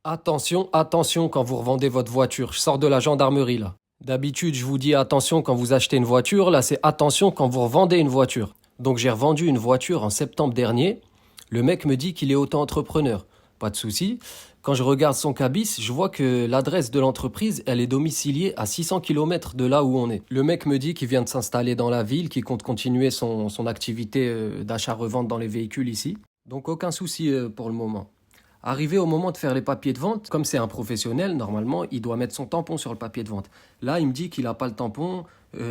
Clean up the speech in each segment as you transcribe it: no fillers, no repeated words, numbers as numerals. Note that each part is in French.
Attention, attention quand vous revendez votre voiture. Je sors de la gendarmerie là. D'habitude, je vous dis attention quand vous achetez une voiture. Là, c'est attention quand vous revendez une voiture. Donc, j'ai revendu une voiture en septembre dernier. Le mec me dit qu'il est auto-entrepreneur. Pas de souci. Quand je regarde son cabis, je vois que l'adresse de l'entreprise, elle est domiciliée à 600 km de là où on est. Le mec me dit qu'il vient de s'installer dans la ville, qu'il compte continuer son activité d'achat-revente dans les véhicules ici. Donc, aucun souci pour le moment. Arrivé au moment de faire les papiers de vente, comme c'est un professionnel, normalement, il doit mettre son tampon sur le papier de vente. Là, il me dit qu'il n'a pas le tampon,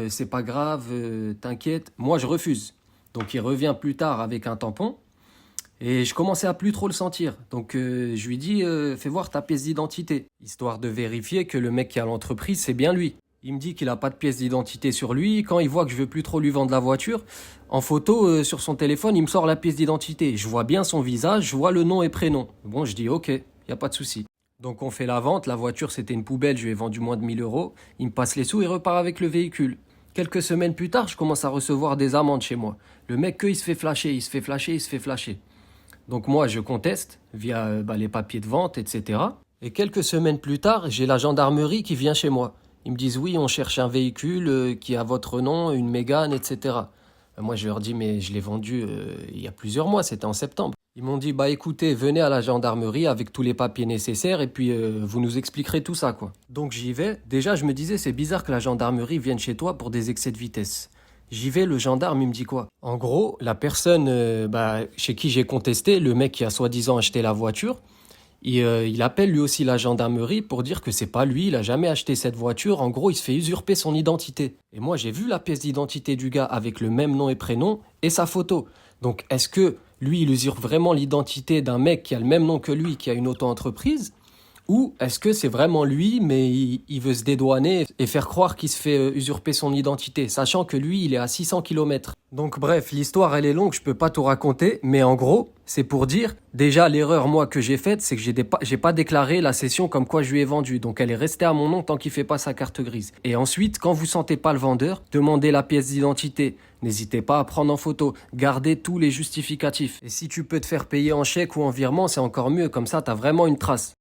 c'est pas grave, t'inquiète. Moi, je refuse. Donc, il revient plus tard avec un tampon et je commençais à plus trop le sentir. Donc, je lui dis, fais voir ta pièce d'identité, histoire de vérifier que le mec qui a l'entreprise, c'est bien lui. Il me dit qu'il n'a pas de pièce d'identité sur lui. Quand il voit que je veux plus trop lui vendre la voiture, en photo, sur son téléphone, il me sort la pièce d'identité. Je vois bien son visage, je vois le nom et prénom. Bon, je dis ok, y a pas de souci. Donc on fait la vente, la voiture c'était une poubelle, je lui ai vendu moins de 1000 euros. Il me passe les sous et repart avec le véhicule. Quelques semaines plus tard, je commence à recevoir des amendes chez moi. Le mec, il se fait flasher, il se fait flasher, il se fait flasher. Donc moi, je conteste via les papiers de vente, etc. Et quelques semaines plus tard, j'ai la gendarmerie qui vient chez moi. Ils me disent oui, on cherche un véhicule qui a votre nom, une Mégane, etc. Moi, je leur dis mais je l'ai vendu il y a plusieurs mois, c'était en septembre. Ils m'ont dit bah écoutez, venez à la gendarmerie avec tous les papiers nécessaires et puis vous nous expliquerez tout ça quoi. Donc j'y vais. Déjà, je me disais c'est bizarre que la gendarmerie vienne chez toi pour des excès de vitesse. J'y vais, le gendarme, il me dit quoi? En gros, la personne chez qui j'ai contesté, le mec qui a soi-disant acheté la voiture, il appelle lui aussi la gendarmerie pour dire que c'est pas lui, il a jamais acheté cette voiture. En gros, il se fait usurper son identité. Et moi, j'ai vu la pièce d'identité du gars avec le même nom et prénom et sa photo. Donc, est-ce que lui, il usurpe vraiment l'identité d'un mec qui a le même nom que lui, qui a une auto-entreprise? Ou est-ce que c'est vraiment lui, mais il veut se dédouaner et faire croire qu'il se fait usurper son identité, sachant que lui, il est à 600 km. Donc bref, l'histoire, elle est longue, je peux pas tout raconter, mais en gros, c'est pour dire, déjà, l'erreur, moi, que j'ai faite, c'est que j'ai pas déclaré la cession comme quoi je lui ai vendu. Donc elle est restée à mon nom tant qu'il fait pas sa carte grise. Et ensuite, quand vous sentez pas le vendeur, demandez la pièce d'identité. N'hésitez pas à prendre en photo, gardez tous les justificatifs. Et si tu peux te faire payer en chèque ou en virement, c'est encore mieux, comme ça, t'as vraiment une trace.